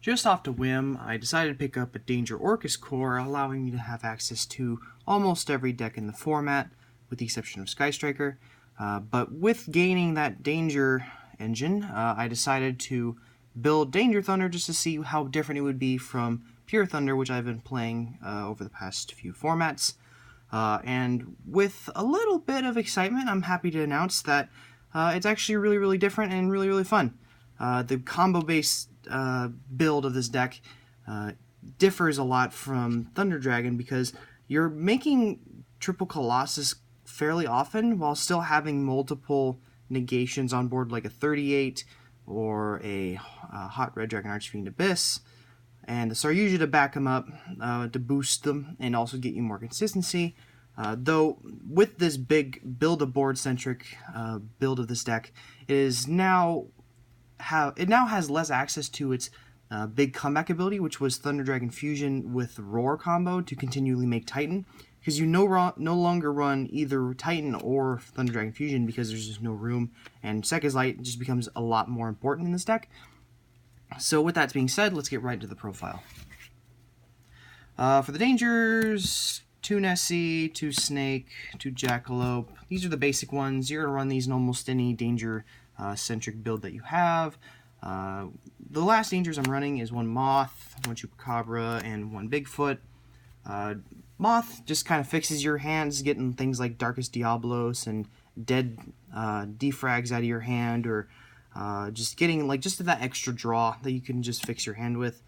Just off the whim, I decided to pick up a Danger Orcus core, allowing me to have access to almost every deck in the format, with the exception of Sky Striker. But with gaining that Danger engine, I decided to build Danger Thunder just to see how different it would be from Pure Thunder, which I've been playing over the past few formats. And with a little bit of excitement, I'm happy to announce that it's actually really, really different and really, really fun. The combo-based build of this deck differs a lot from Thunder Dragon because you're making triple Colossus fairly often while still having multiple negations on board, like a 38 or a Hot Red Dragon Archfiend Abyss, and the Saryuja to back them up to boost them and also get you more consistency. Though with this big build-a-board centric build of this deck, it now has less access to its big comeback ability, which was Thunder Dragon Fusion with Roar combo to continually make Titan, because you no longer run either Titan or Thunder Dragon Fusion because there's just no room, and Sekka's Light just becomes a lot more important in this deck. So with that being said, let's get right into the profile. For the dangers, 2 Nessie, 2 Snake, 2 Jackalope. These are the basic ones. You're going to run these in almost any danger-centric build that you have. The last dangers I'm running is 1 Moth, 1 Chupacabra, and 1 Bigfoot. Moth just kind of fixes your hands, getting things like Darkest Diablos and dead defrags out of your hand, or just getting just that extra draw that you can just fix your hand with.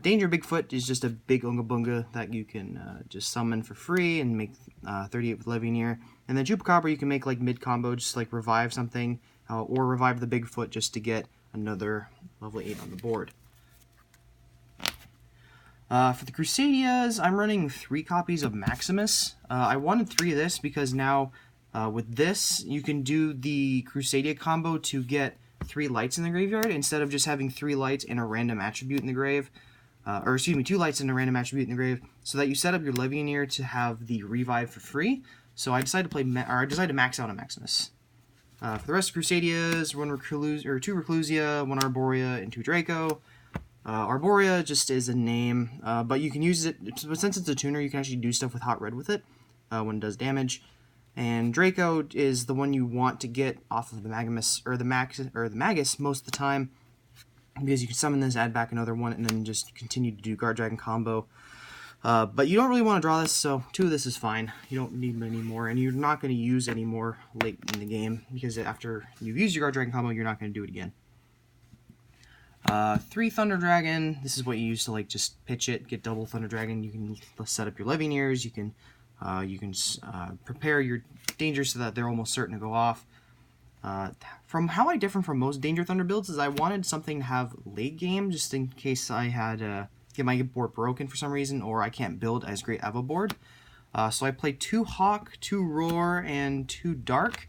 Danger Bigfoot is just a big Unga Bunga that you can just summon for free and make 38 with Levianeer. And then Chupacabra you can make like mid combo, just like revive something, or revive the Bigfoot just to get another level 8 on the board. For the Crusadias, I'm running 3 copies of Maximus. I wanted 3 of this because now with this you can do the Crusadia combo to get 3 lights in the graveyard instead of just having 3 lights and a random attribute in the grave. Or excuse me, 2 lights and a random attribute in the grave, so that you set up your Levianeer to have the revive for free. So I decided to max out on Maximus. For the rest of Crusadias, 2 Reclusia, 1 Arborea, and 2 Draco. Arborea just is a name, but you can use it, since it's a tuner, you can actually do stuff with Hot Red with it when it does damage. And Draco is the one you want to get off of the Magus most of the time, because you can summon this, add back another one, and then just continue to do Guard Dragon combo. But you don't really want to draw this, so 2 of this is fine. You don't need many more, and you're not going to use any more late in the game, because after you've used your Guard Dragon combo, you're not going to do it again. 3 Thunder Dragon. This is what you use to just pitch it, get double Thunder Dragon. You can set up your Levianeers. You can prepare your dangers so that they're almost certain to go off. From how I differ from most Danger Thunder builds is I wanted something to have late game, just in case I had get my board broken for some reason, or I can't build as great of a board. So I played 2 Hawk, 2 Roar, and 2 Dark.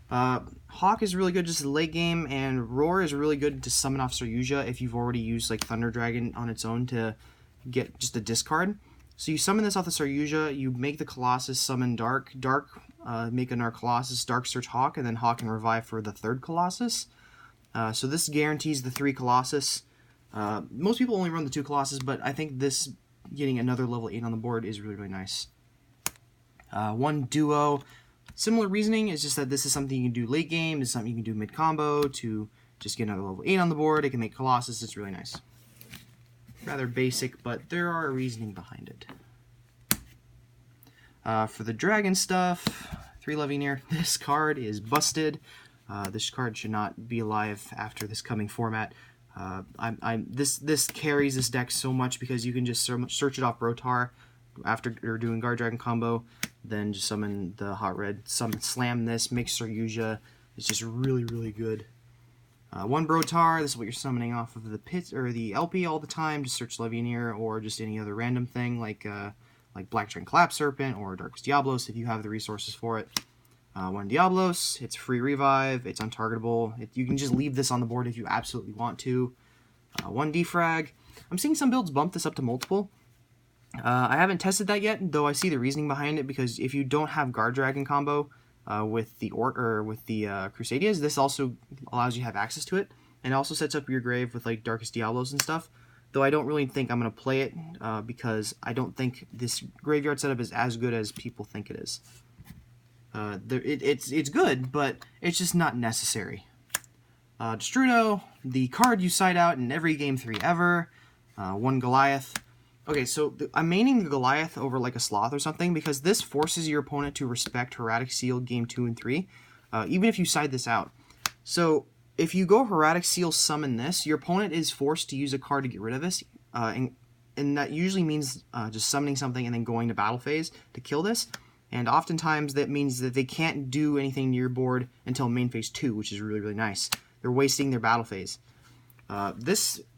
Hawk is really good just late game, and Roar is really good to summon off Saryuja if you've already used Thunder Dragon on its own to get just a discard. So you summon this off the Saryuja, you make the Colossus summon Dark, make another Colossus, Dark search Hawk, and then Hawk can revive for the 3rd Colossus. So this guarantees the 3 Colossus. Most people only run the 2 Colossus, but I think this getting another level 8 on the board is really, really nice. 1 Duo. Similar reasoning, is just that this is something you can do late game, this is something you can do mid combo to just get another level 8 on the board. It can make Colossus, it's really nice. Rather basic, but there are a reasoning behind it. For the dragon stuff, 3 Levianeer. This card is busted. This card should not be alive after this coming format. This carries this deck so much because you can just search it off Brotar after you're doing Guard Dragon combo, then just summon the Hot Red, slam this, make Saryuja. It's just really, really good. 1 Brotar, this is what you're summoning off of the pit or the LP all the time. Just search Levianeer or just any other random thing like Black Dragon Collapse Serpent or Darkest Diablos if you have the resources for it. 1 Diablos, it's free revive, it's untargetable. You can just leave this on the board if you absolutely want to. 1 Defrag. I'm seeing some builds bump this up to multiple. I haven't tested that yet, though I see the reasoning behind it, because if you don't have Guard Dragon combo with the Crusadias, this also allows you to have access to it, and it also sets up your grave with Darkest Diablos and stuff. though I don't really think I'm going to play it because I don't think this graveyard setup is as good as people think it is. It's good, but it's just not necessary. Destrudo, the card you side out in every game 3 ever. 1 Goliath. Okay, so I'm maining the Goliath over like a Sloth or something because this forces your opponent to respect Hieratic Seal game 2 and 3, even if you side this out. So if you go Hieratic Seal summon this, your opponent is forced to use a card to get rid of this, and that usually means just summoning something and then going to battle phase to kill this. And oftentimes that means that they can't do anything to your board until main phase 2, which is really, really nice. They're wasting their battle phase.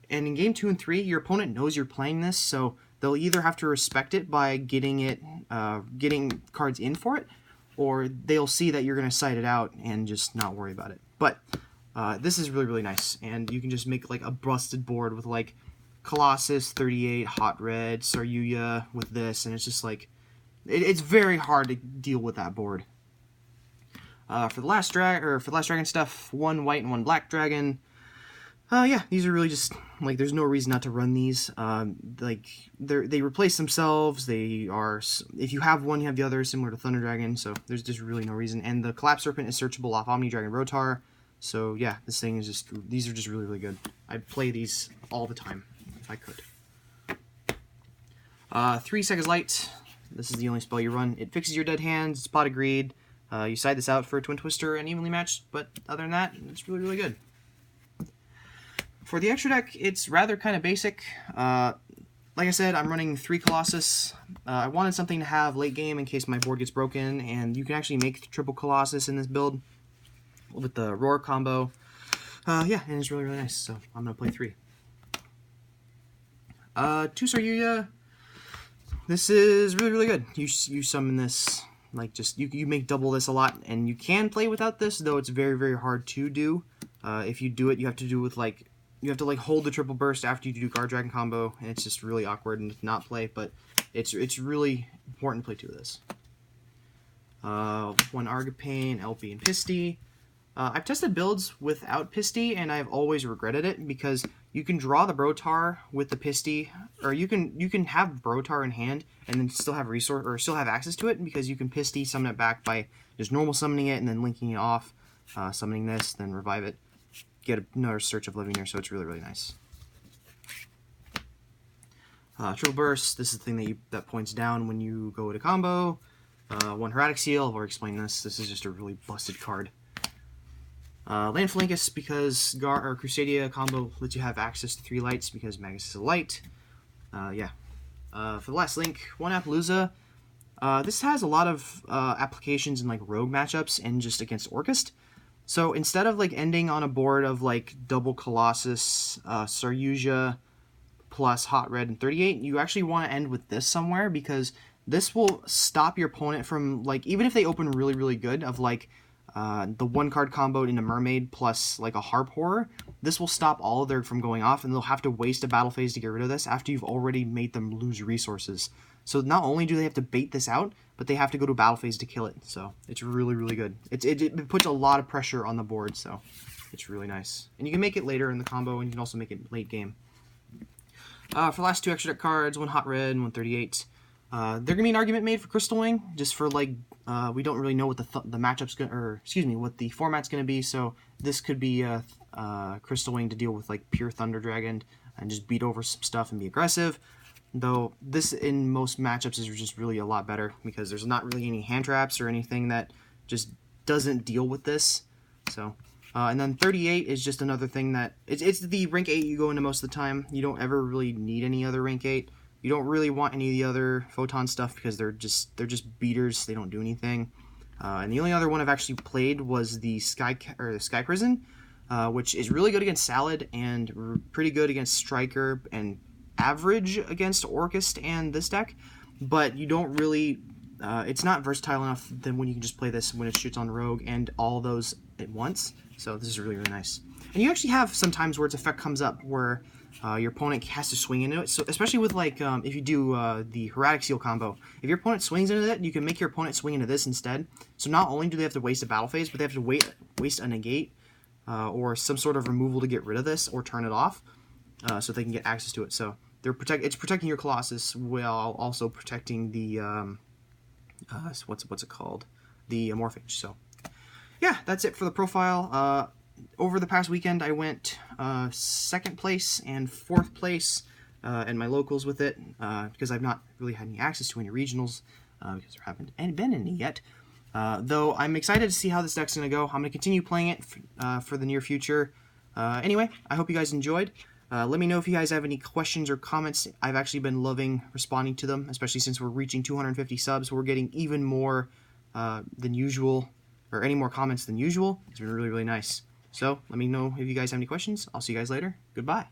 And in game 2 and 3, your opponent knows you're playing this, so they'll either have to respect it by getting cards in for it, or they'll see that you're going to side it out and just not worry about it. But this is really, really nice, and you can just make like a busted board with like Colossus, 38, Hot Red, Saryuya with this, and it's just like, it's very hard to deal with that board. For the last dragon stuff, 1 white and 1 black dragon. Yeah, these are really just like, there's no reason not to run these. Like they replace themselves. They are, if you have one, you have the other, similar to Thunder Dragon. So there's just really no reason. And the Collapse Serpent is searchable off Omni Dragon Rotar. So yeah, this thing is just, these are just really, really good. I'd play these all the time if I could. 3 Seconds Light. This is the only spell you run. It fixes your dead hands. It's Pot of Greed. You side this out for a Twin Twister and evenly matched, but other than that, it's really, really good. For the extra deck, it's rather kind of basic. Like I said, I'm running 3 Colossus. I wanted something to have late game in case my board gets broken, and you can actually make triple Colossus in this build with the Roar combo. Yeah, and it's really, really nice, so I'm going to play 3. 2 Saryuya. This is really, really good. You summon this, like, just, you make double this a lot, and you can play without this, though it's very, very hard to do. If you do it, you have to do with, like, you have to, like, hold the triple burst after you do Guard Dragon combo, and it's just really awkward and not play, but it's really important to play 2 of this. 1 Argipane, LP, and Pisty. I've tested builds without Pisty, and I've always regretted it, because you can draw the Brotar with the Pisty, or you can have Brotar in hand, and then still have resource, or still have access to it, because you can Pisty summon it back by just normal summoning it, and then linking it off, summoning this, then revive it. Get another Search of Living here, so it's really, really nice. Triple Burst, this is the thing that points down when you go to combo. 1 Hieratic Seal, I've already explained this. This is just a really busted card. Land Flankus, because Crusadia combo lets you have access to 3 lights, because Magus is a light. Yeah. For the last link, 1 Appaloosa. This has a lot of applications in like rogue matchups and just against Orcust. So instead of like ending on a board of like double Colossus, Saryuja, plus Hot Red and 38, you actually want to end with this somewhere, because this will stop your opponent from, like, even if they open really, really good, of like the 1 card combo into Mermaid plus like a Harp Horror, this will stop all of their from going off, and they'll have to waste a battle phase to get rid of this after you've already made them lose resources. So not only do they have to bait this out, but they have to go to battle phase to kill it. So it's really, really good. It puts a lot of pressure on the board, so it's really nice. And you can make it later in the combo, and you can also make it late game. For the last 2 extra deck cards, 1 Hot Red and 1 38. There can be an argument made for Crystal Wing, just for like, we don't really know what the matchup's gonna, or excuse me, what the format's gonna be. So this could be Crystal Wing to deal with like pure Thunder Dragon and just beat over some stuff and be aggressive. Though this in most matchups is just really a lot better, because there's not really any hand traps or anything that just doesn't deal with this. So, and then 38 is just another thing that it's the rank 8 you go into most of the time. You don't ever really need any other rank 8. You don't really want any of the other Photon stuff, because they're just beaters. They don't do anything. And the only other one I've actually played was the Sky Prison, which is really good against Salad and pretty good against Striker and average against Orcust and this deck. But you don't really, it's not versatile enough than when you can just play this when it shoots on Rogue and all those at once. So this is really, really nice. And you actually have some times where its effect comes up where your opponent has to swing into it. So especially with like if you do the Hieratic Seal combo, if your opponent swings into that, you can make your opponent swing into this instead. So not only do they have to waste a battle phase, but they have to waste a negate or some sort of removal to get rid of this or turn it off. so they can get access to it. So it's protecting your Colossus while also protecting the what's it called, the Morphage. So yeah, that's it for the profile. Over the past weekend, I went 2nd place and 4th place in my locals with it, because I've not really had any access to any regionals, because there haven't been any yet. Though I'm excited to see how this deck's going to go. I'm going to continue playing it for the near future. Anyway, I hope you guys enjoyed. Let me know if you guys have any questions or comments. I've actually been loving responding to them, especially since we're reaching 250 subs. We're getting even more than usual, or any more comments than usual. It's been really, really nice. So let me know if you guys have any questions. I'll see you guys later. Goodbye.